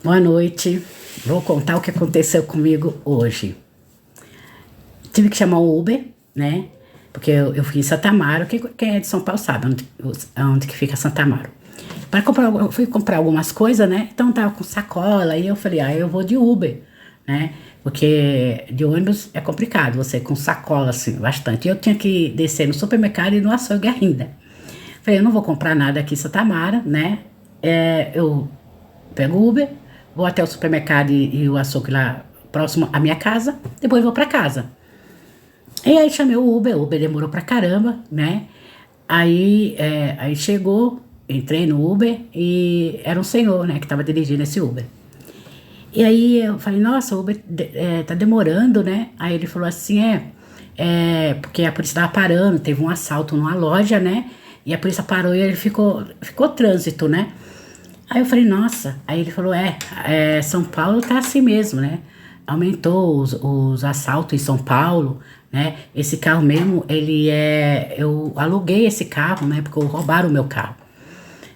Boa noite. Vou contar o que aconteceu comigo hoje. Tive que chamar o Uber, né? Porque eu fui em Santa Amaro. Quem é de São Paulo sabe onde que fica Santa Amaro. Eu fui comprar algumas coisas, né? Então tava com sacola e eu falei, eu vou de Uber, né? Porque de ônibus é complicado, você com sacola assim, bastante. Eu tinha que descer no supermercado e no açougue ainda. Falei, eu não vou comprar nada aqui em Santa Amaro, né? Eu pego o Uber, vou até o supermercado e o açougue lá próximo à minha casa, depois vou pra casa. E aí chamei o Uber demorou pra caramba, né? Aí chegou, entrei no Uber e era um senhor, né, que tava dirigindo esse Uber. E aí eu falei, nossa, o Uber tá demorando, né? Aí ele falou assim, porque a polícia tava parando, teve um assalto numa loja, né? E a polícia parou e ele ficou trânsito, né? Aí eu falei, nossa. Aí ele falou, São Paulo tá assim mesmo, né? Aumentou os assaltos em São Paulo, né? Esse carro mesmo, eu aluguei esse carro, né? Porque roubaram o meu carro.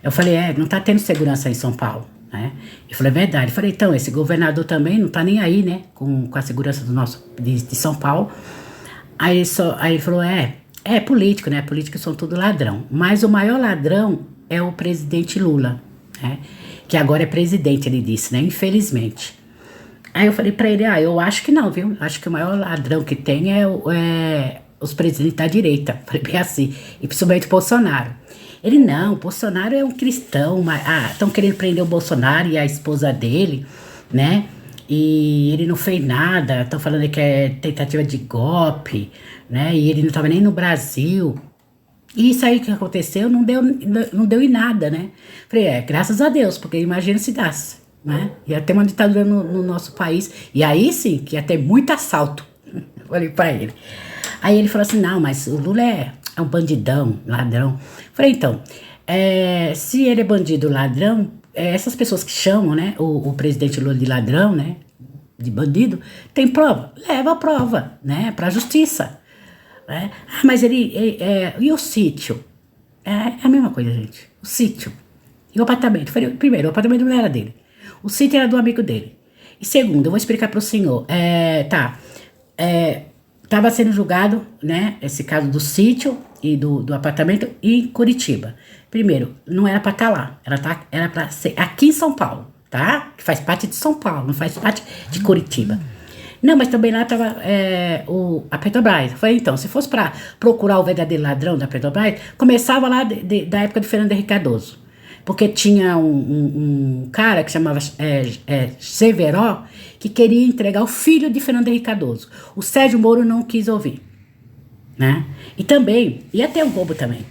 Eu falei, não tá tendo segurança em São Paulo, né? Ele falou, é verdade. Eu falei, então, esse governador também não tá nem aí, né? Com a segurança de São Paulo. Aí ele falou, é político, né? Políticos são tudo ladrão. Mas o maior ladrão é o presidente Lula, né? Que agora é presidente, ele disse, né? Infelizmente. Aí eu falei pra ele, eu acho que não, viu? Acho que o maior ladrão que tem é os presidentes da direita. Falei bem assim, e principalmente o Bolsonaro. Ele, não, o Bolsonaro é um cristão, mas estão querendo prender o Bolsonaro e a esposa dele, né? E ele não fez nada, estão falando que é tentativa de golpe, né? E ele não estava nem no Brasil. E isso aí que aconteceu não deu em nada, né? Falei, graças a Deus, porque imagina se desse, né? Ia ter uma ditadura no nosso país. E aí sim, que ia ter muito assalto. Falei pra ele. Aí ele falou assim, não, mas o Lula é um bandidão, ladrão. Falei, então, se ele é bandido, ladrão, essas pessoas que chamam, né, o presidente Lula de ladrão, né, de bandido, tem prova? Leva a prova, né, pra justiça. Né? Mas e o sítio? É a mesma coisa, gente. O sítio. E o apartamento? Falei, primeiro, o apartamento não era dele. O sítio era do amigo dele. E segundo, eu vou explicar pro senhor. Estava sendo julgado, né, esse caso do sítio e do apartamento em Curitiba. Primeiro, não era para estar lá, era para ser aqui em São Paulo, tá? Que faz parte de São Paulo, não faz parte de Curitiba. Não, mas também lá estava a Petrobras. Eu falei, então, se fosse para procurar o verdadeiro ladrão da Petrobras, começava lá da época de Fernando Henrique Cardoso. Porque tinha um cara que chamava Severo, que queria entregar o filho de Fernando Henrique Cardoso. O Sérgio Moro não quis ouvir, né? E também, ia ter um roubo também.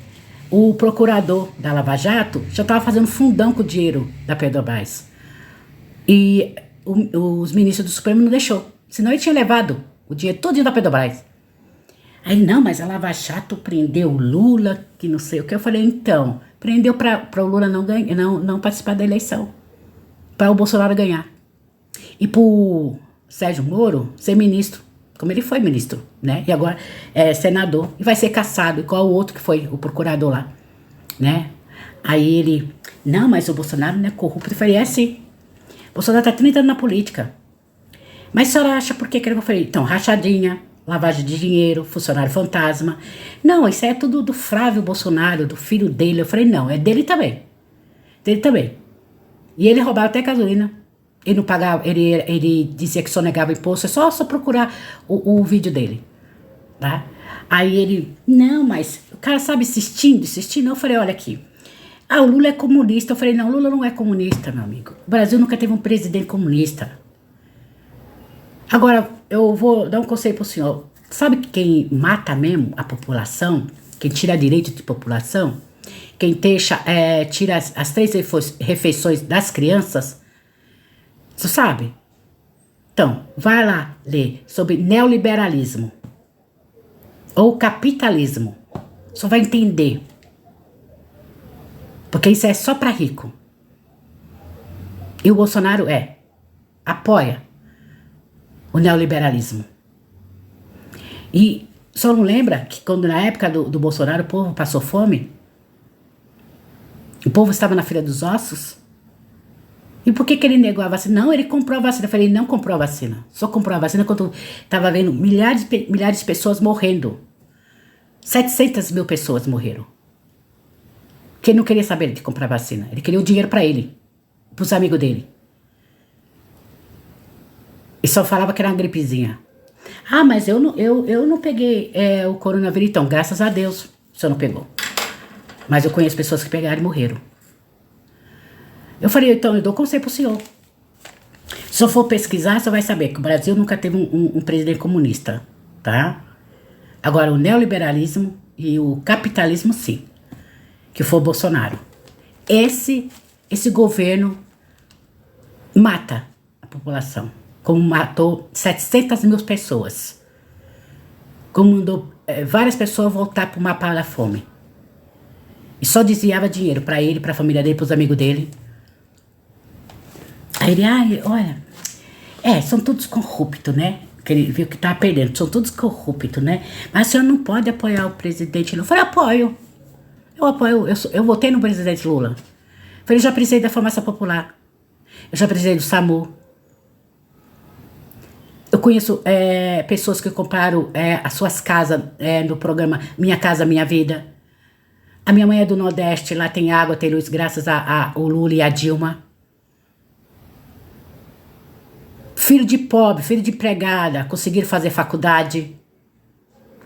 O procurador da Lava Jato já estava fazendo fundão com o dinheiro da Petrobras. E os ministros do Supremo não deixou. Senão ele tinha levado o dinheiro todo da Petrobras. Aí, não, mas a Lava Jato prendeu o Lula, que não sei o que. Eu falei, então, prendeu para o Lula não participar da eleição. Para o Bolsonaro ganhar. E pro Sérgio Moro ser ministro, como ele foi ministro, né? E agora é senador. E vai ser caçado, igual o outro que foi o procurador lá, né? Aí ele, não, mas o Bolsonaro não é corrupto. Eu falei, sim. O Bolsonaro tá 30 anos na política. Mas a senhora acha por que eu falei? Então, rachadinha, lavagem de dinheiro, funcionário fantasma. Não, isso aí é tudo do Flávio Bolsonaro, do filho dele. Eu falei, não, é dele também. Dele também. E ele roubava até gasolina. Ele não pagava, ele dizia que só negava imposto. É só procurar o vídeo dele. Tá? Aí ele, não, mas o cara sabe insistindo. Eu falei, olha aqui. O Lula é comunista. Eu falei, não, o Lula não é comunista, meu amigo. O Brasil nunca teve um presidente comunista. Agora, eu vou dar um conselho pro senhor. Sabe quem mata mesmo a população? Quem tira direito de população? Quem tira as 3 refeições das crianças? Você sabe? Então, vai lá ler sobre neoliberalismo. Ou capitalismo. Só vai entender. Porque isso é só para rico. E o Bolsonaro apoia o neoliberalismo. E só não lembra que quando na época do Bolsonaro o povo passou fome? O povo estava na fila dos ossos? E por que que ele negou a vacina? Não, ele comprou a vacina. Eu falei, ele não comprou a vacina. Só comprou a vacina quando estava vendo milhares de pessoas morrendo. 700 mil pessoas morreram. Porque ele não queria saber de comprar vacina. Ele queria o dinheiro para ele, para os amigos dele. E só falava que era uma gripezinha. Ah, mas eu não peguei o coronavírus, então, graças a Deus, o senhor não pegou. Mas eu conheço pessoas que pegaram e morreram. Eu falei, então, eu dou conselho pro senhor. Se eu for pesquisar, você vai saber que o Brasil nunca teve um presidente comunista, tá? Agora, o neoliberalismo e o capitalismo, sim. Que foi o Bolsonaro. Esse governo mata a população. Como matou 700 mil pessoas. Como mandou várias pessoas voltar pro mapa da fome. E só desviava dinheiro pra ele, pra família dele, pros amigos dele. Aí ele, olha, são todos corruptos, né? Que ele viu que tava perdendo, são todos corruptos, né? Mas o senhor não pode apoiar o presidente Lula. Eu falei, apoio. Eu votei no presidente Lula. Eu falei, eu já precisei da farmácia popular. Eu já precisei do SAMU. Eu conheço pessoas que compraram as suas casas no programa Minha Casa Minha Vida. A minha mãe é do Nordeste, lá tem água, tem luz, graças ao Lula e a Dilma. Filho de pobre, filho de empregada, conseguiram fazer faculdade,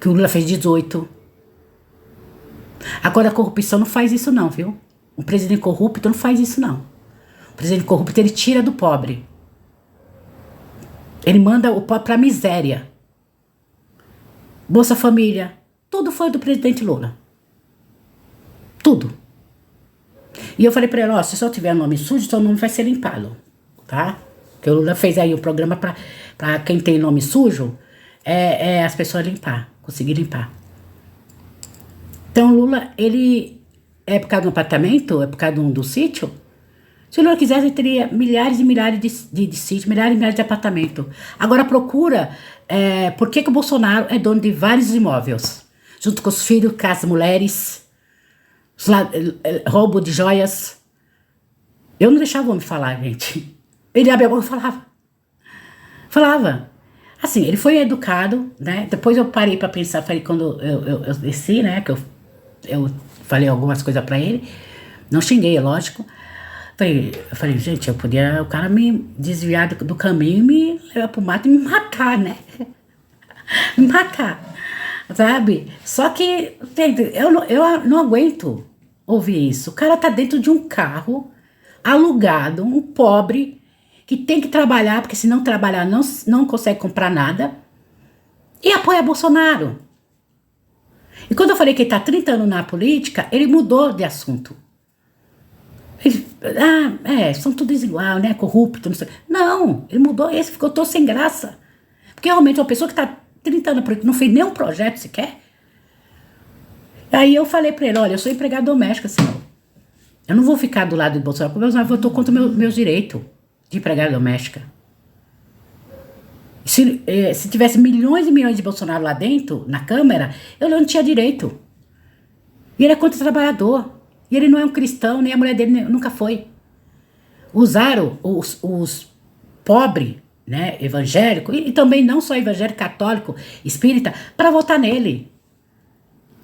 que o Lula fez 18. Agora a corrupção não faz isso não, viu? O presidente corrupto não faz isso não. O presidente corrupto, ele tira do pobre. Ele manda o pobre pra miséria. Bolsa Família, tudo foi do presidente Lula. Tudo. E eu falei pra ele, se só tiver nome sujo, seu nome vai ser limpado, tá? Porque o Lula fez aí um programa pra quem tem nome sujo, as pessoas conseguir limpar. Então o Lula, ele é por causa do apartamento, é por causa do sítio. Se o Lula quisesse, ele teria milhares e milhares de sítios, milhares e milhares de apartamentos. Agora procura por que o Bolsonaro é dono de vários imóveis, junto com os filhos, com as mulheres, roubo de joias. Eu não deixava o homem falar, gente. Ele abriu a boca e falava. Assim, ele foi educado, né? Depois eu parei pra pensar, quando eu desci, né? Que eu falei algumas coisas pra ele. Não xinguei, é lógico. Eu falei, gente, o cara me desviar do caminho e me levar pro mato e me matar, né? Me matar, sabe? Só que, gente, eu não aguento ouvir isso. O cara tá dentro de um carro alugado, um pobre, que tem que trabalhar, porque se não trabalhar não consegue comprar nada, e apoia Bolsonaro. E quando eu falei que ele tá 30 anos na política, ele mudou de assunto. Ele, são todos igual, né, corrupto, não sei. Não, ele mudou, esse ficou todo sem graça. Porque realmente uma pessoa que tá 30 anos na política, não fez nenhum projeto sequer. Aí eu falei pra ele, olha, eu sou empregada doméstica, senhor. Eu não vou ficar do lado do Bolsonaro, porque eu votou contra meus direitos de empregada doméstica. Se tivesse milhões e milhões de Bolsonaro lá dentro, na Câmara, eu não tinha direito. E ele é contra o trabalhador. E ele não é um cristão, nem a mulher dele nunca foi. Usaram os pobres, né, evangélicos, e também não só evangélico, católico, espírita, para votar nele.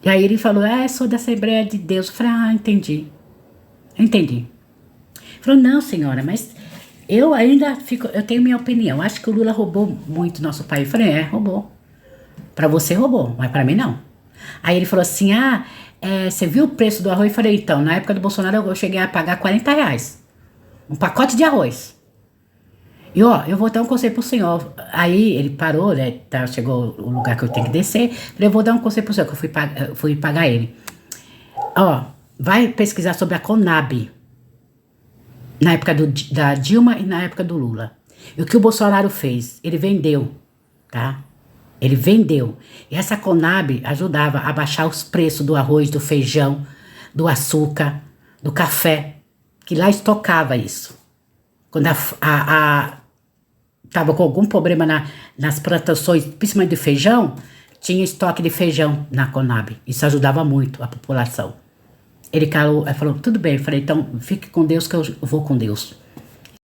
E aí ele falou, sou da Assembleia de Deus. Eu falei, entendi. Ele falou, não, senhora, mas eu ainda eu tenho minha opinião. Acho que o Lula roubou muito nosso país. Eu falei, roubou. Pra você roubou, mas pra mim não. Aí ele falou assim, você viu o preço do arroz? Eu falei, então, na época do Bolsonaro eu cheguei a pagar R$40. Um pacote de arroz. E eu vou dar um conselho pro senhor. Aí ele parou, né? Chegou o lugar que eu tenho que descer. Falei, eu vou dar um conselho pro senhor, que eu fui pagar ele. Vai pesquisar sobre a Conab. Na época da Dilma e na época do Lula. E o que o Bolsonaro fez? Ele vendeu, tá? Ele vendeu. E essa Conab ajudava a baixar os preços do arroz, do feijão, do açúcar, do café. Que lá estocava isso. Quando tava com algum problema nas plantações, principalmente de feijão, tinha estoque de feijão na Conab. Isso ajudava muito a população. Ele falou, tudo bem. Eu falei, então fique com Deus que eu vou com Deus.